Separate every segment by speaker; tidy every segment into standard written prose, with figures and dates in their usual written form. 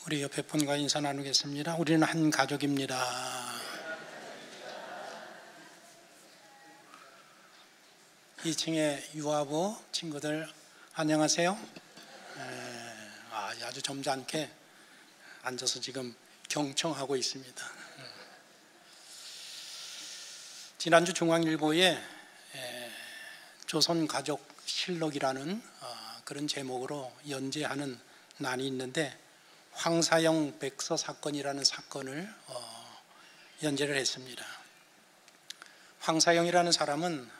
Speaker 1: 우리 옆에 분과 인사 나누겠습니다. 우리는 한 가족입니다. 2층에 유아부 친구들 안녕하세요. 아주 점잖게 앉아서 지금 경청하고 있습니다. 지난주 중앙일보에 조선가족실록이라는 그런 제목으로 연재하는 난이 있는데 황사영 백서 사건이라는 사건을 연재를 했습니다. 황사영이라는 사람은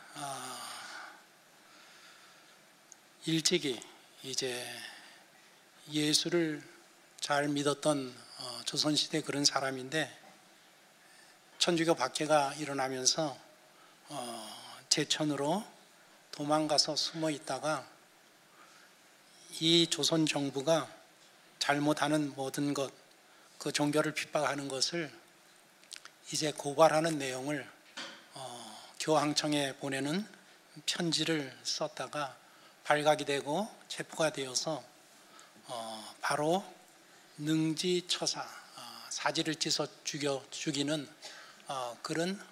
Speaker 1: 일찍이 이제 예수를 잘 믿었던 조선시대 그런 사람인데 천주교 박해가 일어나면서 제천으로 도망가서 숨어 있다가 이 조선 정부가 잘못하는 모든 것, 그 종교를 핍박하는 것을 이제 고발하는 내용을 교황청에 보내는 편지를 썼다가 발각이 되고 체포가 되어서 바로 능지처사, 사지를 찢어 죽이는 그런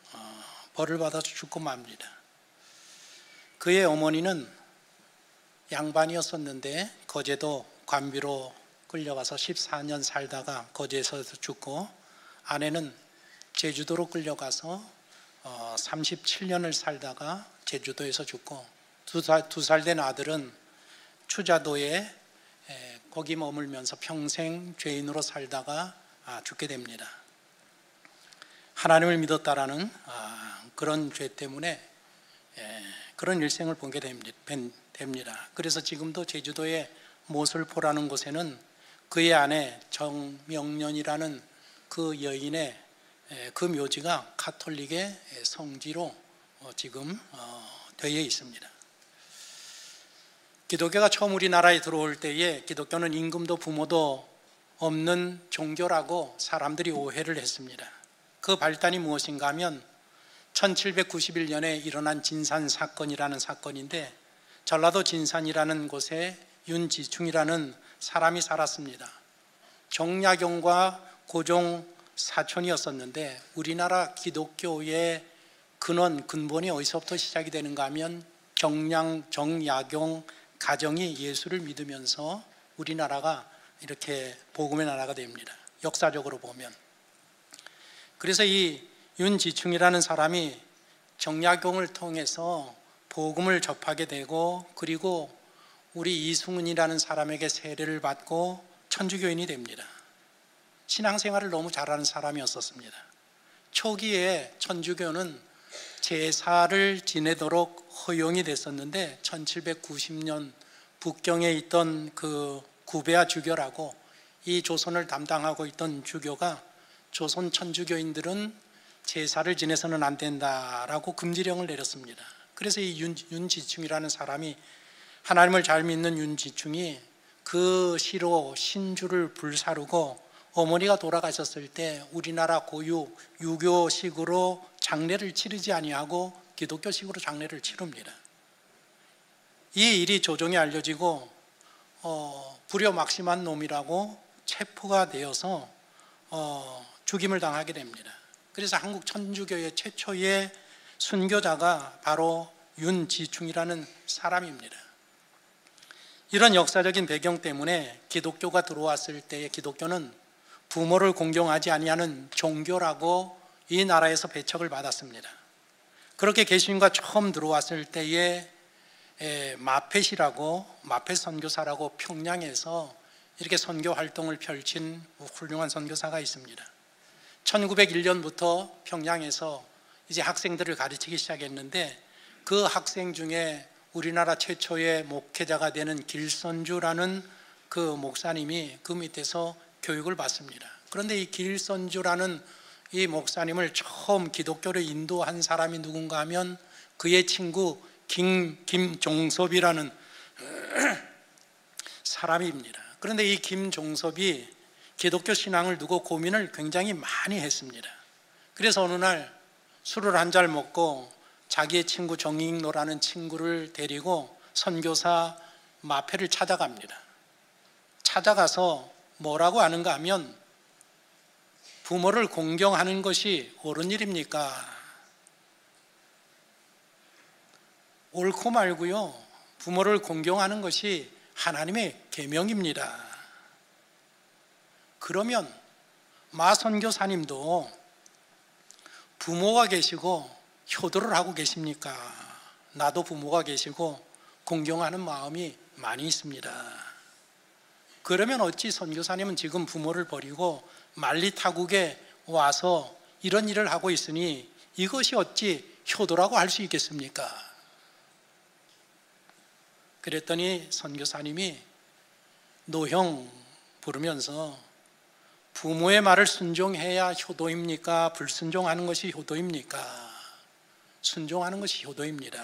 Speaker 1: 벌을 받아서 죽고 맙니다. 그의 어머니는 양반이었었는데 거제도 관비로 끌려가서 14년 살다가 거제에서 죽고, 아내는 제주도로 끌려가서 37년을 살다가 제주도에서 죽고, 두 살 된 아들은 추자도에 거기 머물면서 평생 죄인으로 살다가 죽게 됩니다. 하나님을 믿었다라는 그런 죄 때문에 그런 일생을 보게 됩니다. 그래서 지금도 제주도의 모슬포라는 곳에는 그의 아내 정명년이라는 그 여인의 그 묘지가 가톨릭의 성지로 지금 되어 있습니다. 기독교가 처음 우리나라에 들어올 때에 기독교는 임금도 부모도 없는 종교라고 사람들이 오해를 했습니다. 그 발단이 무엇인가 하면 1791년에 일어난 진산 사건이라는 사건인데, 전라도 진산이라는 곳에 윤지충이라는 사람이 살았습니다. 정약용과 고종 사촌이었었는데, 우리나라 기독교의 근본이 어디서부터 시작이 되는가 하면 정약용 가정이 예수를 믿으면서 우리나라가 이렇게 복음의 나라가 됩니다. 역사적으로 보면. 그래서 이 윤지충이라는 사람이 정약용을 통해서 복음을 접하게 되고, 그리고 우리 이승훈이라는 사람에게 세례를 받고 천주교인이 됩니다. 신앙생활을 너무 잘하는 사람이었습니다. 초기에 천주교는 제사를 지내도록 허용이 됐었는데 1790년 북경에 있던 그 구배아 주교라고 이 조선을 담당하고 있던 주교가 조선 천주교인들은 제사를 지내서는 안 된다라고 금지령을 내렸습니다. 그래서 이 윤지충이라는 사람이, 하나님을 잘 믿는 윤지충이 그 시로 신주를 불사르고 어머니가 돌아가셨을 때 우리나라 고유 유교식으로 장례를 치르지 아니하고 기독교식으로 장례를 치릅니다. 이 일이 조정에 알려지고 불효막심한 놈이라고 체포가 되어서 죽임을 당하게 됩니다. 그래서 한국 천주교의 최초의 순교자가 바로 윤지충이라는 사람입니다. 이런 역사적인 배경 때문에 기독교가 들어왔을 때의 기독교는 부모를 공경하지 아니하는 종교라고 이 나라에서 배척을 받았습니다. 그렇게 개신과 처음 들어왔을 때에 마펫이라고, 마펫 선교사라고 평양에서 이렇게 선교 활동을 펼친 훌륭한 선교사가 있습니다. 1901년부터 평양에서 이제 학생들을 가르치기 시작했는데, 그 학생 중에 우리나라 최초의 목회자가 되는 길선주라는 그 목사님이 그 밑에서 교육을 받습니다. 그런데 이 길선주라는 이 목사님을 처음 기독교를 인도한 사람이 누군가 하면 그의 친구 김종섭이라는 사람입니다. 그런데 이 김종섭이 기독교 신앙을 두고 고민을 굉장히 많이 했습니다. 그래서 어느 날 술을 한 잔 먹고 자기의 친구 정익노라는 친구를 데리고 선교사 마페를 찾아갑니다. 찾아가서 뭐라고 하는가 하면 부모를 공경하는 것이 옳은 일입니까? 옳고 말고요. 부모를 공경하는 것이 하나님의 계명입니다. 그러면 마 선교사님도 부모가 계시고 효도를 하고 계십니까? 나도 부모가 계시고 공경하는 마음이 많이 있습니다. 그러면 어찌 선교사님은 지금 부모를 버리고 만리타국에 와서 이런 일을 하고 있으니 이것이 어찌 효도라고 할 수 있겠습니까? 그랬더니 선교사님이 노형 부르면서 부모의 말을 순종해야 효도입니까? 불순종하는 것이 효도입니까? 순종하는 것이 효도입니다.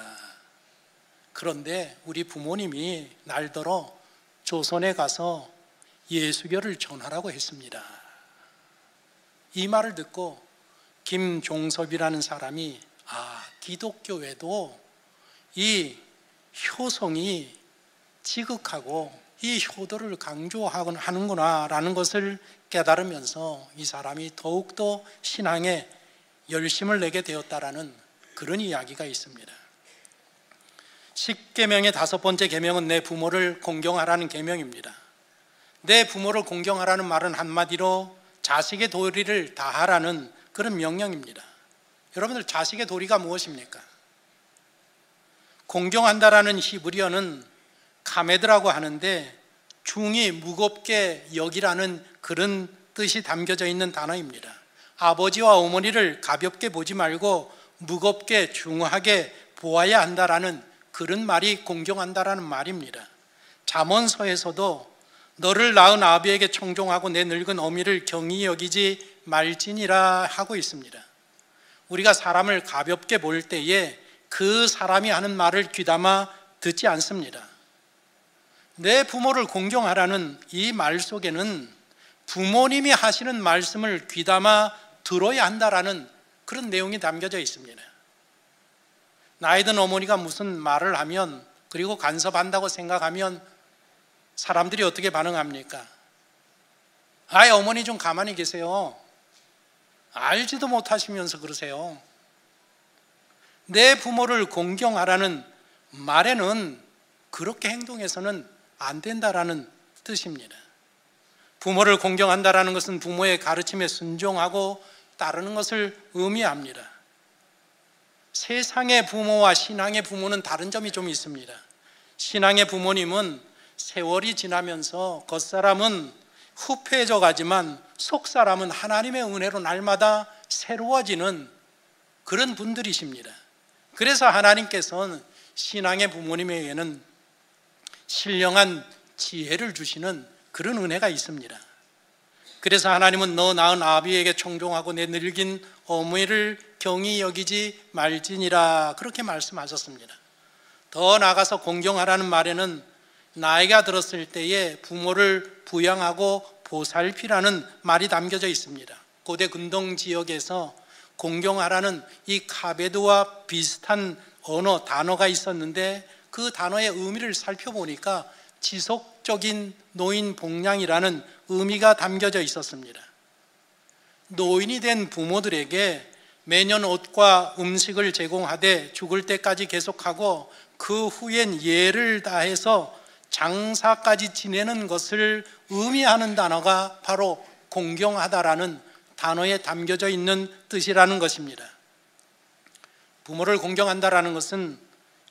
Speaker 1: 그런데 우리 부모님이 날더러 조선에 가서 예수교를 전하라고 했습니다. 이 말을 듣고 김종섭이라는 사람이 기독교에도 이 효성이 지극하고 이 효도를 강조하는구나 라는 것을 깨달으면서 이 사람이 더욱더 신앙에 열심을 내게 되었다라는 그런 이야기가 있습니다. 10계명의 5번째 계명은 내 부모를 공경하라는 계명입니다. 내 부모를 공경하라는 말은 한마디로 자식의 도리를 다하라는 그런 명령입니다. 여러분들 자식의 도리가 무엇입니까? 공경한다라는 히브리어는 카메드라고 하는데 중히 무겁게 여기라는 그런 뜻이 담겨져 있는 단어입니다. 아버지와 어머니를 가볍게 보지 말고 무겁게 중하게 보아야 한다라는 그런 말이 공경한다라는 말입니다. 잠언서에서도 너를 낳은 아비에게 청종하고 내 늙은 어미를 경히 여기지 말지니라 하고 있습니다. 우리가 사람을 가볍게 볼 때에 그 사람이 하는 말을 귀담아 듣지 않습니다. 내 부모를 공경하라는 이 말 속에는 부모님이 하시는 말씀을 귀담아 들어야 한다라는 그런 내용이 담겨져 있습니다. 나이든 어머니가 무슨 말을 하면 그리고 간섭한다고 생각하면 사람들이 어떻게 반응합니까? 어머니 좀 가만히 계세요. 알지도 못하시면서 그러세요. 내 부모를 공경하라는 말에는 그렇게 행동해서는 안 된다라는 뜻입니다. 부모를 공경한다라는 것은 부모의 가르침에 순종하고 따르는 것을 의미합니다. 세상의 부모와 신앙의 부모는 다른 점이 좀 있습니다. 신앙의 부모님은 세월이 지나면서 겉사람은 후패해져 가지만 속사람은 하나님의 은혜로 날마다 새로워지는 그런 분들이십니다. 그래서 하나님께서는 신앙의 부모님에게는 신령한 지혜를 주시는 그런 은혜가 있습니다. 그래서 하나님은 너 낳은 아비에게 청종하고 내 늙은 어머니를 경히 여기지 말지니라 그렇게 말씀하셨습니다. 더 나아가서 공경하라는 말에는 나이가 들었을 때에 부모를 부양하고 보살피라는 말이 담겨져 있습니다. 고대 근동 지역에서 공경하라는 이 카베드와 비슷한 언어 단어가 있었는데 그 단어의 의미를 살펴보니까 지속적인 노인 복양이라는 의미가 담겨져 있었습니다. 노인이 된 부모들에게 매년 옷과 음식을 제공하되 죽을 때까지 계속하고 그 후엔 예를 다해서 장사까지 지내는 것을 의미하는 단어가 바로 공경하다라는 단어에 담겨져 있는 뜻이라는 것입니다. 부모를 공경한다라는 것은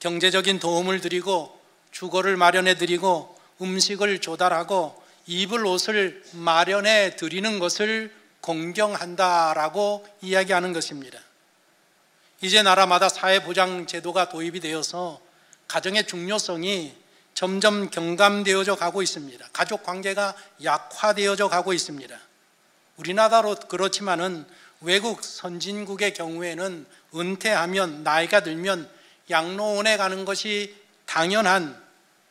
Speaker 1: 경제적인 도움을 드리고 주거를 마련해 드리고 음식을 조달하고 입을 옷을 마련해 드리는 것을 공경한다라고 이야기하는 것입니다. 이제 나라마다 사회보장 제도가 도입이 되어서 가정의 중요성이 점점 경감되어져 가고 있습니다. 가족 관계가 약화되어져 가고 있습니다. 우리나라도 그렇지만은 외국 선진국의 경우에는 은퇴하면 나이가 들면 양로원에 가는 것이 당연한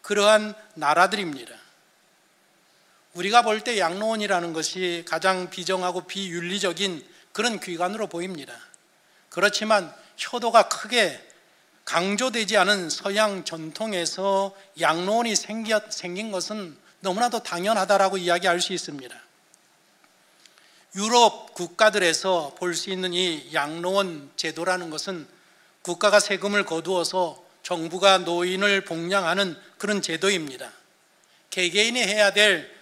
Speaker 1: 그러한 나라들입니다. 우리가 볼 때 양로원이라는 것이 가장 비정하고 비윤리적인 그런 기관으로 보입니다. 그렇지만 효도가 크게 강조되지 않은 서양 전통에서 양로원이 생긴 것은 너무나도 당연하다라고 이야기할 수 있습니다. 유럽 국가들에서 볼 수 있는 이 양로원 제도라는 것은 국가가 세금을 거두어서 정부가 노인을 복양하는 그런 제도입니다. 개개인이 해야 될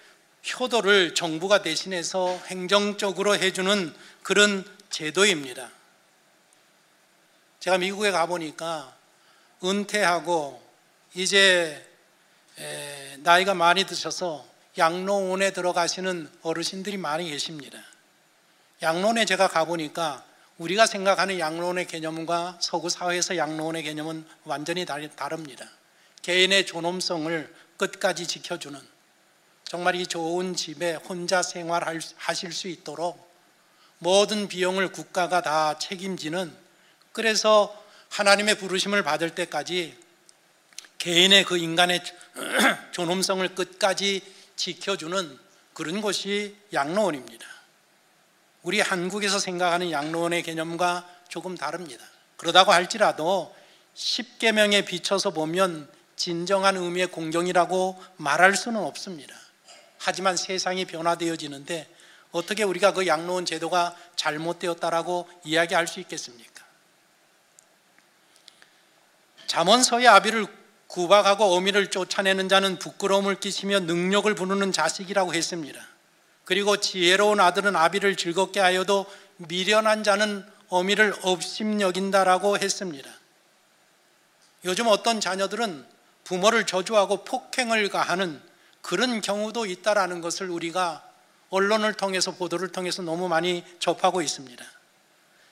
Speaker 1: 효도를 정부가 대신해서 행정적으로 해주는 그런 제도입니다. 제가 미국에 가보니까 은퇴하고 이제 나이가 많이 드셔서 양로원에 들어가시는 어르신들이 많이 계십니다. 양로원에 제가 가보니까 우리가 생각하는 양로원의 개념과 서구 사회에서 양로원의 개념은 완전히 다릅니다. 개인의 존엄성을 끝까지 지켜주는, 정말 이 좋은 집에 혼자 생활하실 수 있도록 모든 비용을 국가가 다 책임지는, 그래서 하나님의 부르심을 받을 때까지 개인의 그 인간의 존엄성을 끝까지 지켜주는 그런 곳이 양로원입니다. 우리 한국에서 생각하는 양로원의 개념과 조금 다릅니다. 그러다고 할지라도 10계명에 비춰서 보면 진정한 의미의 공경이라고 말할 수는 없습니다. 하지만 세상이 변화되어지는데 어떻게 우리가 그 양로원 제도가 잘못되었다라고 이야기할 수 있겠습니까? 잠언서의 아비를 구박하고 어미를 쫓아내는 자는 부끄러움을 끼치며 능력을 부르는 자식이라고 했습니다. 그리고 지혜로운 아들은 아비를 즐겁게 하여도 미련한 자는 어미를 업심여긴다라고 했습니다. 요즘 어떤 자녀들은 부모를 저주하고 폭행을 가하는 그런 경우도 있다라는 것을 우리가 언론을 통해서, 보도를 통해서 너무 많이 접하고 있습니다.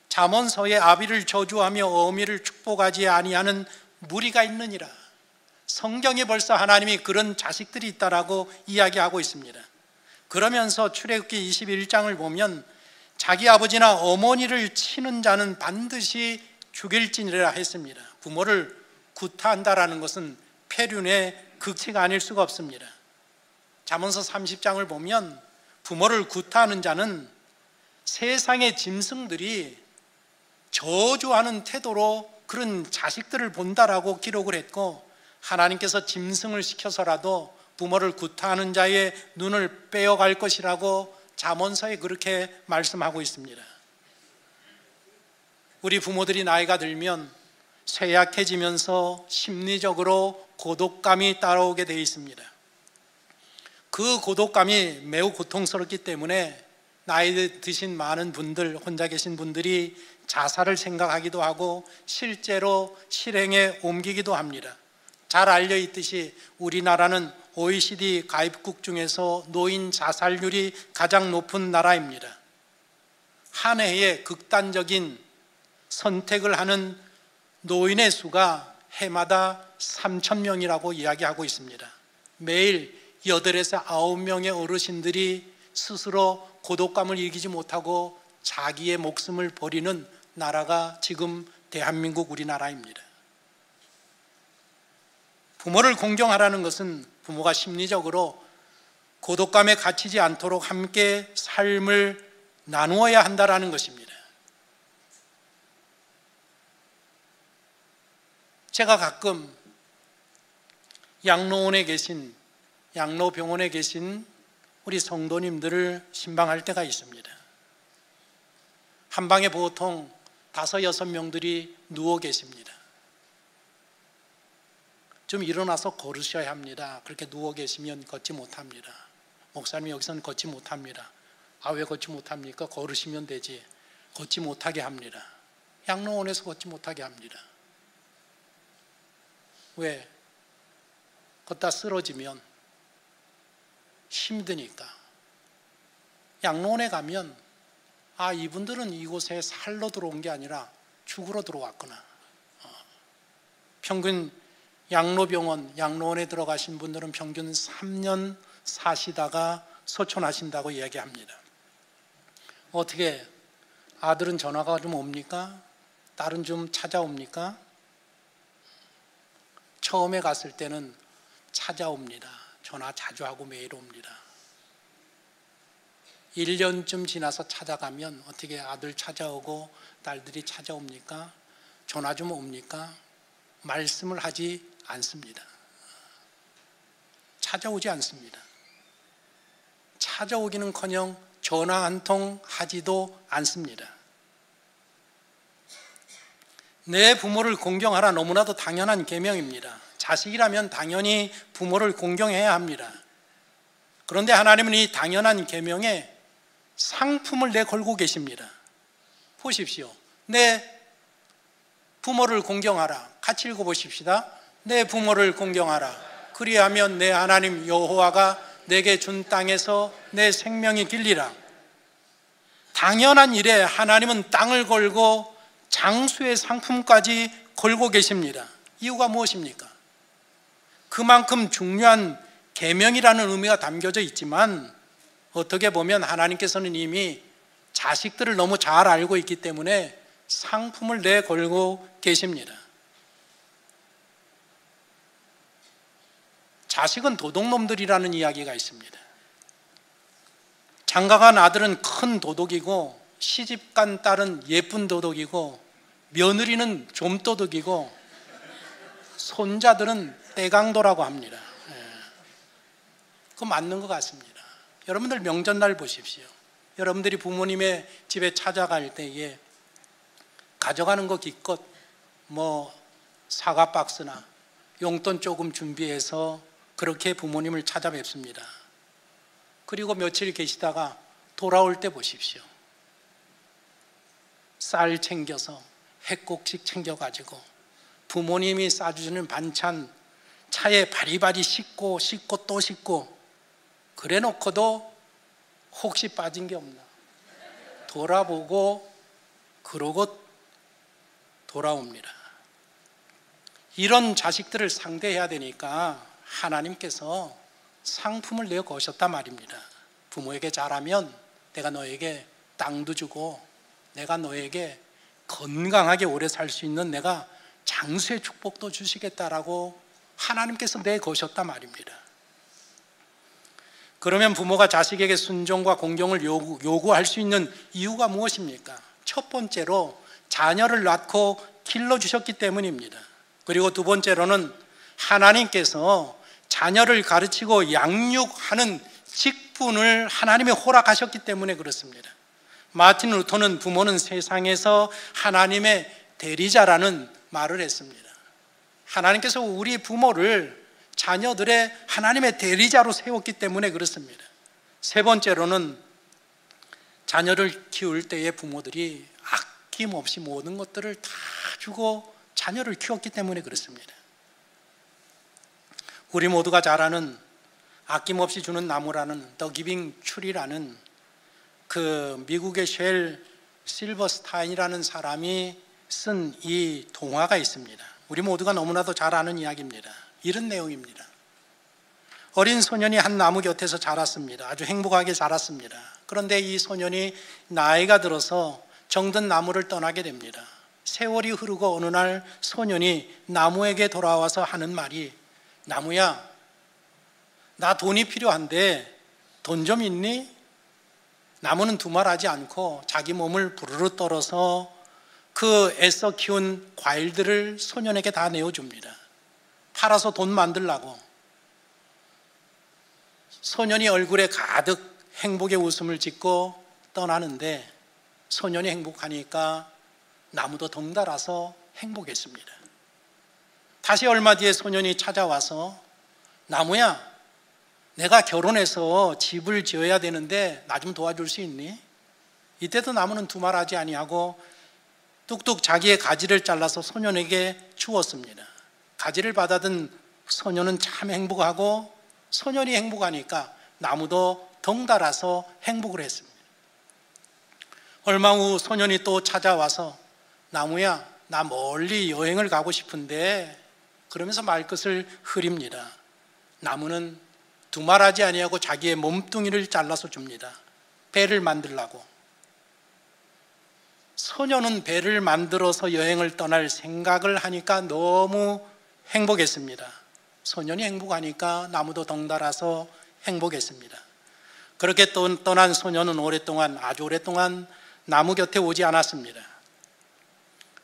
Speaker 1: 잠언서에 아비를 저주하며 어미를 축복하지 아니하는 무리가 있느니라. 성경에 벌써 하나님이 그런 자식들이 있다라고 이야기하고 있습니다. 그러면서 출애굽기 21장을 보면 자기 아버지나 어머니를 치는 자는 반드시 죽일지니라 했습니다. 부모를 구타한다라는 것은 폐륜의 극치가 아닐 수가 없습니다. 잠언서 30장을 보면 부모를 구타하는 자는 세상의 짐승들이 저주하는 태도로 그런 자식들을 본다라고 기록을 했고, 하나님께서 짐승을 시켜서라도 부모를 구타하는 자의 눈을 빼어갈 것이라고 잠언서에 그렇게 말씀하고 있습니다. 우리 부모들이 나이가 들면 쇠약해지면서 심리적으로 고독감이 따라오게 되어 있습니다. 그 고독감이 매우 고통스럽기 때문에 나이 드신 많은 분들, 혼자 계신 분들이 자살을 생각하기도 하고 실제로 실행에 옮기기도 합니다. 잘 알려 있듯이 우리나라는 OECD 가입국 중에서 노인 자살률이 가장 높은 나라입니다. 한 해에 극단적인 선택을 하는 노인의 수가 해마다 3,000명이라고 이야기하고 있습니다. 매일 8에서 9명의 어르신들이 스스로 고독감을 이기지 못하고 자기의 목숨을 버리는 나라가 지금 대한민국 우리나라입니다. 부모를 공경하라는 것은 부모가 심리적으로 고독감에 갇히지 않도록 함께 삶을 나누어야 한다는 것입니다. 제가 가끔 양로원에 계신, 양로병원에 계신 우리 성도님들을 신방할 때가 있습니다. 한 방에 보통 5, 6명들이 누워 계십니다. 좀 일어나서 걸으셔야 합니다. 그렇게 누워 계시면 걷지 못합니다. 목사님이 여기서는 걷지 못합니다. 아, 왜 걷지 못합니까? 걸으시면 되지. 걷지 못하게 합니다. 양로원에서 걷지 못하게 합니다. 왜? 걷다 쓰러지면 힘드니까. 양로원에 가면 아, 이분들은 이곳에 살러 들어온 게 아니라 죽으러 들어왔구나. 평균 양로병원, 양로원에 들어가신 분들은 평균 3년 사시다가 소천하신다고 이야기합니다. 어떻게 아들은 전화가 좀 옵니까? 딸은 좀 찾아옵니까? 처음에 갔을 때는 찾아옵니다. 전화 자주 하고 매일 옵니다. 1년쯤 지나서 찾아가면 어떻게 아들 찾아오고 딸들이 찾아옵니까? 전화 좀 옵니까? 말씀을 하지 않습니다. 찾아오지 않습니다. 찾아오기는커녕 전화 한 통 하지도 않습니다. 내 부모를 공경하라, 너무나도 당연한 계명입니다. 자식이라면 당연히 부모를 공경해야 합니다. 그런데 하나님은 이 당연한 계명에 상품을 내걸고 계십니다. 보십시오. 내 부모를 공경하라. 같이 읽어보십시다. 내 부모를 공경하라. 그리하면 내 하나님 여호와가 내게 준 땅에서 내 생명이 길리라. 당연한 일에 하나님은 땅을 걸고 장수의 상품까지 걸고 계십니다. 이유가 무엇입니까? 그만큼 중요한 계명이라는 의미가 담겨져 있지만 어떻게 보면 하나님께서는 이미 자식들을 너무 잘 알고 있기 때문에 상품을 내걸고 계십니다. 자식은 도둑놈들이라는 이야기가 있습니다. 장가간 아들은 큰 도둑이고 시집간 딸은 예쁜 도둑이고 며느리는 좀도둑이고 손자들은 떼강도라고 합니다. 그거 맞는 것 같습니다. 여러분들 명절날 보십시오. 여러분들이 부모님의 집에 찾아갈 때에 가져가는 거 기껏 사과 박스나 용돈 조금 준비해서 그렇게 부모님을 찾아뵙습니다. 그리고 며칠 계시다가 돌아올 때 보십시오. 쌀 챙겨서 햇곡식 챙겨가지고 부모님이 싸주시는 반찬 차에 바리바리 싣고 또 싣고 그래 놓고도 혹시 빠진 게 없나 돌아보고 그러고 돌아옵니다. 이런 자식들을 상대해야 되니까 하나님께서 상품을 내어 거셨단 말입니다. 부모에게 잘하면 내가 너에게 땅도 주고 내가 너에게 건강하게 오래 살 수 있는 내가 장수의 축복도 주시겠다라고 하나님께서 내 거셨단 말입니다. 그러면 부모가 자식에게 순종과 공경을 요구할 수 있는 이유가 무엇입니까? 첫 번째로 자녀를 낳고 길러주셨기 때문입니다. 그리고 두 번째로는 하나님께서 자녀를 가르치고 양육하는 직분을 하나님이 허락하셨기 때문에 그렇습니다. 마틴 루터는 부모는 세상에서 하나님의 대리자라는 말을 했습니다. 하나님께서 우리 부모를 자녀들의 하나님의 대리자로 세웠기 때문에 그렇습니다. 세 번째로는 자녀를 키울 때에 부모들이 아낌없이 모든 것들을 다 주고 자녀를 키웠기 때문에 그렇습니다. 우리 모두가 잘 아는 아낌없이 주는 나무라는 더 기빙 추리라는 그 미국의 쉘 실버스타인이라는 사람이 쓴 이 동화가 있습니다. 우리 모두가 너무나도 잘 아는 이야기입니다. 이런 내용입니다. 어린 소년이 한 나무 곁에서 자랐습니다. 아주 행복하게 자랐습니다. 그런데 이 소년이 나이가 들어서 정든 나무를 떠나게 됩니다. 세월이 흐르고 어느 날 소년이 나무에게 돌아와서 하는 말이 나무야, 나 돈이 필요한데 돈 좀 있니? 나무는 두말하지 않고 자기 몸을 부르르 떨어서 그 애써 키운 과일들을 소년에게 다 내어줍니다. 팔아서 돈 만들라고. 소년이 얼굴에 가득 행복의 웃음을 짓고 떠나는데 소년이 행복하니까 나무도 덩달아서 행복했습니다. 다시 얼마 뒤에 소년이 찾아와서 나무야, 내가 결혼해서 집을 지어야 되는데 나 좀 도와줄 수 있니? 이때도 나무는 두말하지 아니하고 뚝뚝 자기의 가지를 잘라서 소년에게 주었습니다. 가지를 받아든 소년은 참 행복하고 소년이 행복하니까 나무도 덩달아서 행복을 했습니다. 얼마 후 소년이 또 찾아와서 나무야, 나 멀리 여행을 가고 싶은데 그러면서 말끝을 흐립니다. 나무는 두말하지 아니하고 자기의 몸뚱이를 잘라서 줍니다. 배를 만들라고. 소년은 배를 만들어서 여행을 떠날 생각을 하니까 너무 행복했습니다. 소년이 행복하니까 나무도 덩달아서 행복했습니다. 그렇게 떠난 소년은 아주 오랫동안 나무 곁에 오지 않았습니다.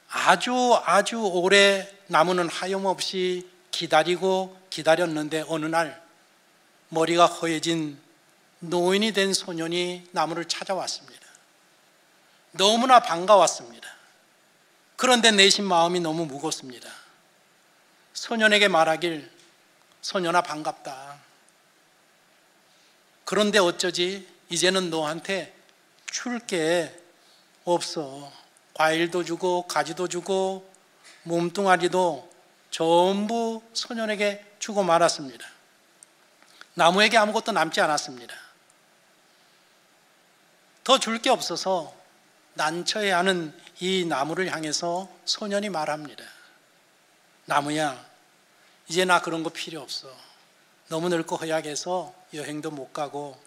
Speaker 1: 아주 오래 나무는 하염없이 기다렸는데 어느 날 머리가 허해진 노인이 된 소년이 나무를 찾아왔습니다. 너무나 반가웠습니다. 그런데 내심 마음이 너무 무겁습니다. 소년에게 말하길, 소년아 반갑다. 그런데 어쩌지? 이제는 너한테 줄 게 없어. 과일도 주고 가지도 주고 몸뚱아리도 전부 소년에게 주고 말았습니다. 나무에게 아무것도 남지 않았습니다. 더 줄 게 없어서 난처해하는 이 나무를 향해서 소년이 말합니다. 나무야, 이제 나 그런 거 필요 없어. 너무 늙고 허약해서 여행도 못 가고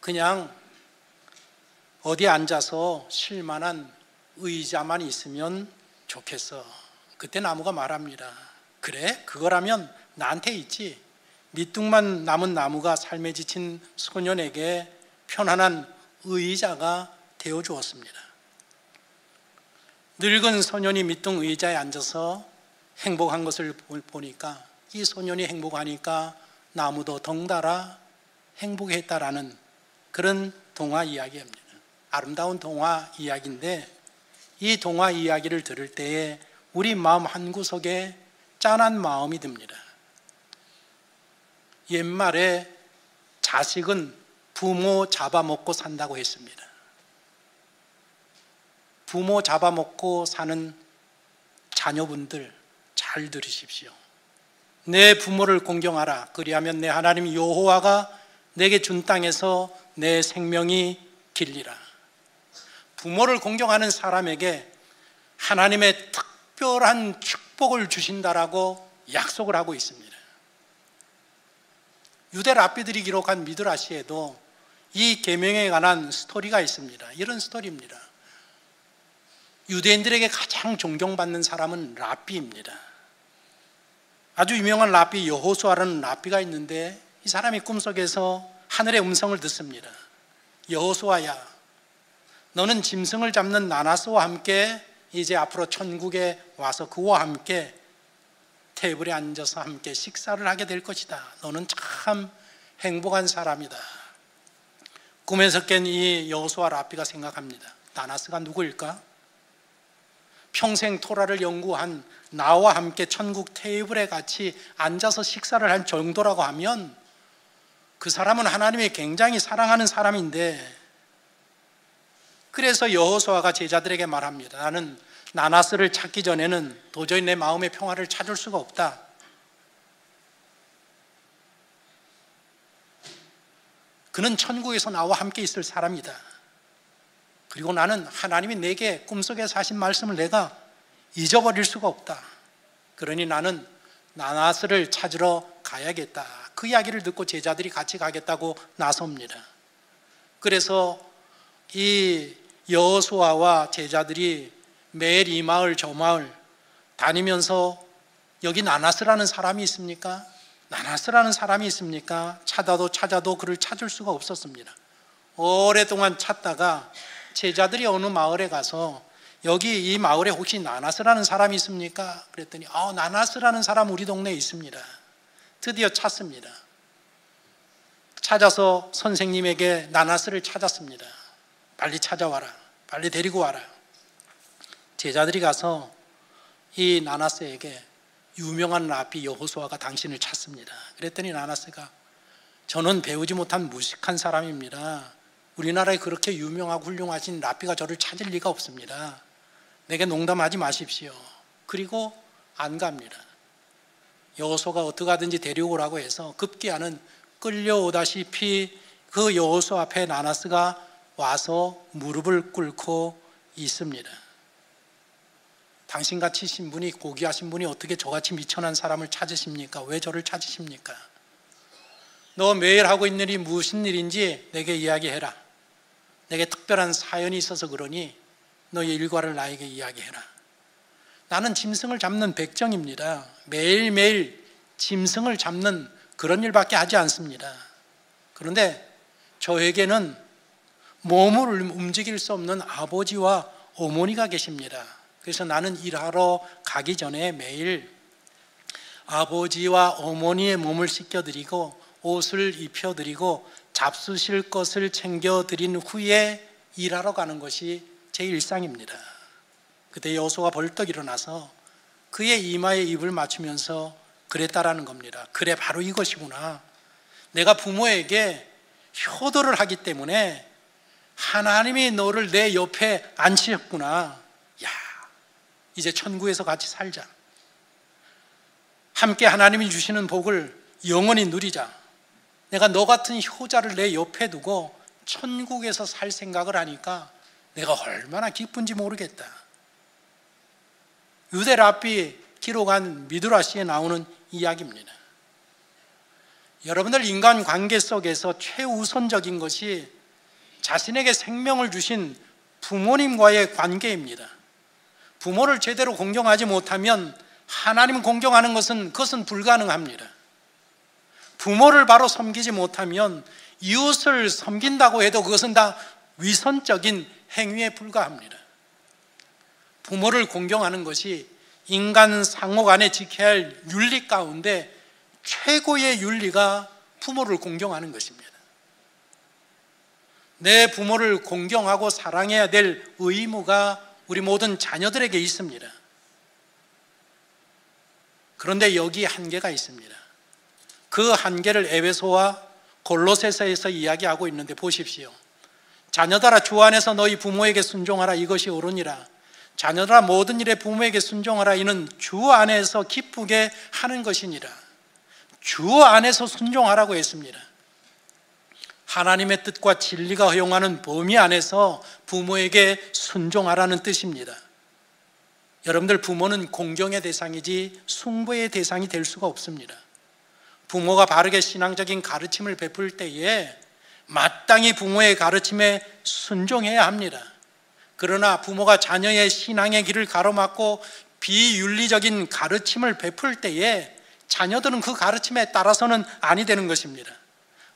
Speaker 1: 그냥 어디 앉아서 쉴 만한 의자만 있으면 좋겠어. 그때 나무가 말합니다. 그래? 그거라면 나한테 있지. 밑둥만 남은 나무가 삶에 지친 소년에게 편안한 의자가 되어 주었습니다. 늙은 소년이 밑둥 의자에 앉아서 행복한 것을 보니까, 이 소년이 행복하니까 나무도 덩달아 행복했다라는 그런 동화 이야기입니다. 아름다운 동화 이야기인데, 이 동화 이야기를 들을 때에 우리 마음 한구석에 짠한 마음이 듭니다. 옛말에 자식은 부모 잡아먹고 산다고 했습니다. 부모 잡아먹고 사는 자녀분들 잘 들으십시오. 내 부모를 공경하라. 그리하면 내 하나님 여호와가 내게 준 땅에서 내 생명이 길리라. 부모를 공경하는 사람에게 하나님의 특별한 축복을 주신다라고 약속을 하고 있습니다. 유대 랍비들이 기록한 미드라시에도 이 계명에 관한 스토리가 있습니다. 이런 스토리입니다. 유대인들에게 가장 존경받는 사람은 랍비입니다. 아주 유명한 랍비 여호수아라는 랍비가 있는데, 이 사람이 꿈속에서 하늘의 음성을 듣습니다. 여호수아야, 너는 짐승을 잡는 나나스와 함께 이제 앞으로 천국에 와서 그와 함께 테이블에 앉아서 함께 식사를 하게 될 것이다. 너는 참 행복한 사람이다. 꿈에서 깬 이 여호수아 랍비가 생각합니다. 나나스가 누구일까? 평생 토라를 연구한 나와 함께 천국 테이블에 같이 앉아서 식사를 할 정도라고 하면 그 사람은 하나님이 굉장히 사랑하는 사람인데, 그래서 여호수아가 제자들에게 말합니다. 나는 나나스를 찾기 전에는 도저히 내 마음의 평화를 찾을 수가 없다. 그는 천국에서 나와 함께 있을 사람이다. 그리고 나는 하나님이 내게 꿈속에서 하신 말씀을 내가 잊어버릴 수가 없다. 그러니 나는 나나스를 찾으러 가야겠다. 그 이야기를 듣고 제자들이 같이 가겠다고 나섭니다. 그래서 이 여호수아와 제자들이 매일 이 마을 저 마을 다니면서 여기 나나스라는 사람이 있습니까? 나나스라는 사람이 있습니까? 찾아도 그를 찾을 수가 없었습니다. 오랫동안 찾다가 제자들이 어느 마을에 가서 여기 이 마을에 혹시 나나스라는 사람이 있습니까? 그랬더니 나나스라는 사람 우리 동네에 있습니다. 드디어 찾습니다. 찾아서 선생님에게 나나스를 찾았습니다. 빨리 찾아와라. 빨리 데리고 와라. 제자들이 가서 이 나나스에게 유명한 랍비 여호수아가 당신을 찾습니다. 그랬더니 나나스가 저는 배우지 못한 무식한 사람입니다. 우리나라에 그렇게 유명하고 훌륭하신 랍비가 저를 찾을 리가 없습니다. 내게 농담하지 마십시오. 그리고 안 갑니다. 여호수아가 어떻게 하든지 데려오라고 해서 급기야는 끌려오다시피 그 여호수아 앞에 나나스가 와서 무릎을 꿇고 있습니다. 당신같이 신분이 고귀하신 분이 어떻게 저같이 미천한 사람을 찾으십니까? 왜 저를 찾으십니까? 너 매일 하고 있는 일이 무슨 일인지 내게 이야기해라. 내게 특별한 사연이 있어서 그러니 너의 일과를 나에게 이야기해라. 나는 짐승을 잡는 백정입니다. 매일매일 짐승을 잡는 그런 일밖에 하지 않습니다. 그런데 저에게는 몸을 움직일 수 없는 아버지와 어머니가 계십니다. 그래서 나는 일하러 가기 전에 매일 아버지와 어머니의 몸을 씻겨드리고 옷을 입혀드리고 잡수실 것을 챙겨드린 후에 일하러 가는 것이 제 일상입니다. 그때 여호수아가 벌떡 일어나서 그의 이마에 입을 맞추면서 그랬다라는 겁니다. 그래, 바로 이것이구나. 내가 부모에게 효도를 하기 때문에 하나님이 너를 내 옆에 앉히셨구나. 야, 이제 천국에서 같이 살자. 함께 하나님이 주시는 복을 영원히 누리자. 내가 너 같은 효자를 내 옆에 두고 천국에서 살 생각을 하니까 내가 얼마나 기쁜지 모르겠다. 유대 랍비 기록한 미드라시에 나오는 이야기입니다. 여러분들 인간 관계 속에서 최우선적인 것이 자신에게 생명을 주신 부모님과의 관계입니다. 부모를 제대로 공경하지 못하면 하나님 공경하는 그것은 불가능합니다. 부모를 바로 섬기지 못하면 이웃을 섬긴다고 해도 그것은 다 위선적인 행위에 불과합니다. 부모를 공경하는 것이 인간 상호 간에 지켜야 할 윤리 가운데 최고의 윤리가 부모를 공경하는 것입니다. 내 부모를 공경하고 사랑해야 될 의무가 우리 모든 자녀들에게 있습니다. 그런데 여기 한계가 있습니다. 그 한계를 에베소와 골로새서에서 이야기하고 있는데 보십시오. 자녀들아, 주 안에서 너희 부모에게 순종하라. 이것이 옳으니라. 자녀들아, 모든 일에 부모에게 순종하라. 이는 주 안에서 기쁘게 하는 것이니라. 주 안에서 순종하라고 했습니다. 하나님의 뜻과 진리가 허용하는 범위 안에서 부모에게 순종하라는 뜻입니다. 여러분들, 부모는 공경의 대상이지 숭배의 대상이 될 수가 없습니다. 부모가 바르게 신앙적인 가르침을 베풀 때에 마땅히 부모의 가르침에 순종해야 합니다. 그러나 부모가 자녀의 신앙의 길을 가로막고 비윤리적인 가르침을 베풀 때에 자녀들은 그 가르침에 따라서는 아니 되는 것입니다.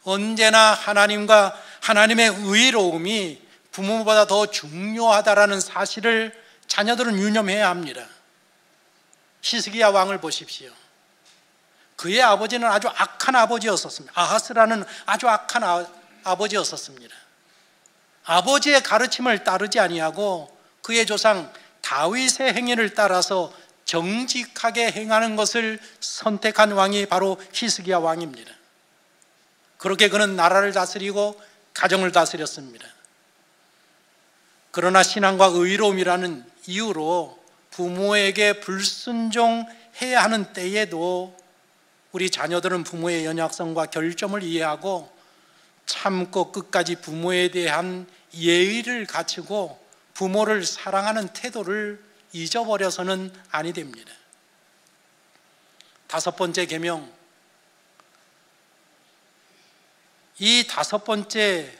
Speaker 1: 언제나 하나님과 하나님의 의로움이 부모보다 더 중요하다라는 사실을 자녀들은 유념해야 합니다. 히스기야 왕을 보십시오. 그의 아버지는 아주 악한 아버지였었습니다. 아하스라는 아주 악한 아버지였었습니다. 아버지의 가르침을 따르지 아니하고 그의 조상 다윗의 행위를 따라서 정직하게 행하는 것을 선택한 왕이 바로 히스기야 왕입니다. 그렇게 그는 나라를 다스리고 가정을 다스렸습니다. 그러나 신앙과 의로움이라는 이유로 부모에게 불순종해야 하는 때에도 우리 자녀들은 부모의 연약성과 결점을 이해하고 참고 끝까지 부모에 대한 예의를 갖추고 부모를 사랑하는 태도를 잊어버려서는 아니 됩니다. 5번째 계명, 이 5번째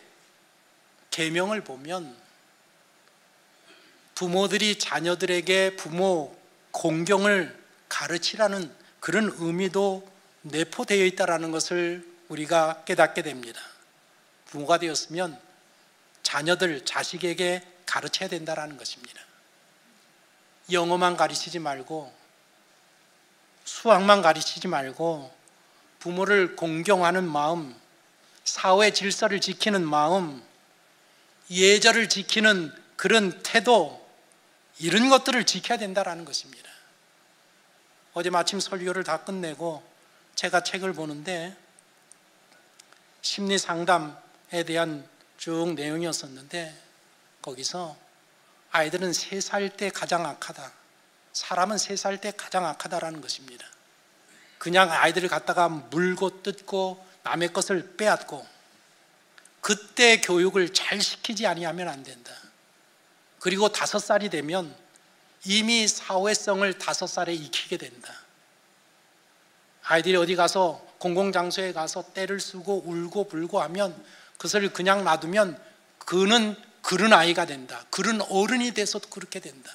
Speaker 1: 계명을 보면 부모들이 자녀들에게 부모 공경을 가르치라는 그런 의미도 내포되어 있다는 것을 우리가 깨닫게 됩니다. 부모가 되었으면 자녀들, 자식에게 가르쳐야 된다는 것입니다. 영어만 가르치지 말고 수학만 가르치지 말고 부모를 공경하는 마음, 사회 질서를 지키는 마음, 예절을 지키는 그런 태도, 이런 것들을 지켜야 된다는 것입니다. 어제 마침 설교를 다 끝내고 제가 책을 보는데 심리 상담에 대한 쭉 내용이었었는데 거기서 아이들은 3살 때 가장 악하다, 사람은 3살 때 가장 악하다라는 것입니다. 그냥 아이들을 갖다가 물고 뜯고 남의 것을 빼앗고 그때 교육을 잘 시키지 아니하면 안 된다. 그리고 5살이 되면 이미 사회성을 5살에 익히게 된다. 아이들이 어디 가서 공공장소에 가서 떼를 쓰고 울고 불고 하면 그것을 그냥 놔두면 그는 그런 아이가 된다. 그런 어른이 돼서 그렇게 된다.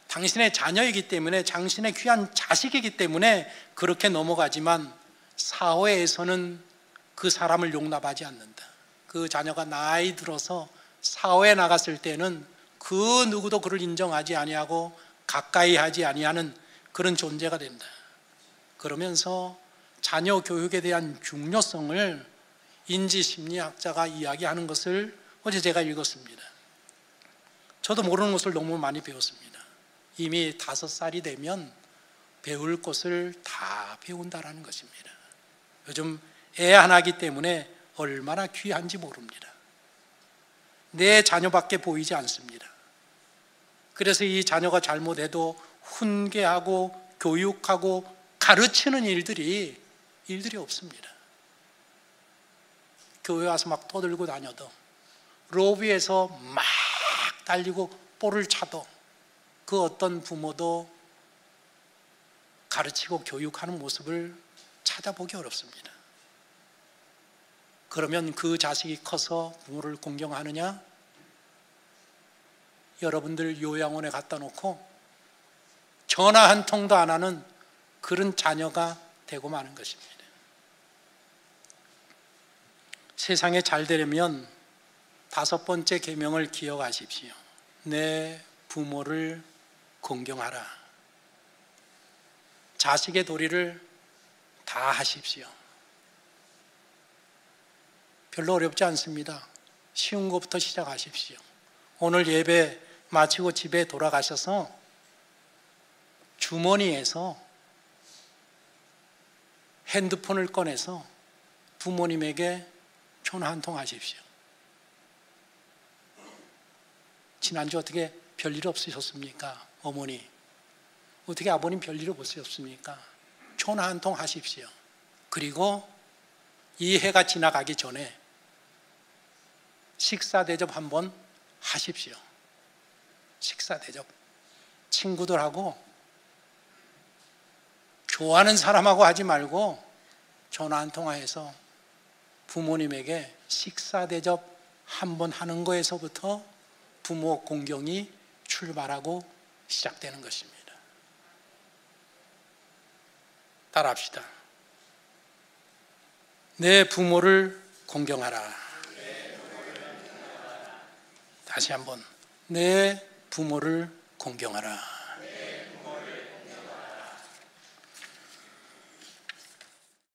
Speaker 1: 당신의 자녀이기 때문에, 당신의 귀한 자식이기 때문에 그렇게 넘어가지만 사회에서는 그 사람을 용납하지 않는다. 그 자녀가 나이 들어서 사회에 나갔을 때는 그 누구도 그를 인정하지 아니하고 가까이 하지 아니하는 그런 존재가 된다. 그러면서 자녀 교육에 대한 중요성을 인지심리학자가 이야기하는 것을 어제 제가 읽었습니다. 저도 모르는 것을 너무 많이 배웠습니다. 이미 5살이 되면 배울 것을 다 배운다라는 것입니다. 요즘 애 하나이기 때문에 얼마나 귀한지 모릅니다. 내 자녀밖에 보이지 않습니다. 그래서 이 자녀가 잘못해도 훈계하고 교육하고 가르치는 일들이 없습니다. 교회 와서 막 떠들고 다녀도, 로비에서 막 달리고 볼을 차도 그 어떤 부모도 가르치고 교육하는 모습을 찾아보기 어렵습니다. 그러면 그 자식이 커서 부모를 공경하느냐? 여러분들 요양원에 갖다 놓고 전화 한 통도 안 하는 그런 자녀가 되고 마는 것입니다. 세상에 잘 되려면 5번째 계명을 기억하십시오. 내 부모를 공경하라. 자식의 도리를 다 하십시오. 별로 어렵지 않습니다. 쉬운 것부터 시작하십시오. 오늘 예배 마치고 집에 돌아가셔서 주머니에서 핸드폰을 꺼내서 부모님에게 전화 한 통 하십시오. 지난주 어떻게 별일 없으셨습니까? 어머니, 어떻게 아버님 별일 없으셨습니까? 전화 한 통 하십시오. 그리고 이 해가 지나가기 전에 식사 대접 한번 하십시오. 식사 대접. 친구들하고, 좋아하는 사람하고 하지 말고 전화 한 통화해서 부모님에게 식사 대접 한번 하는 거에서부터 부모 공경이 출발하고 시작되는 것입니다. 따라합시다. 내 부모를 공경하라. 다시 한번, 내 부모를 공경하라.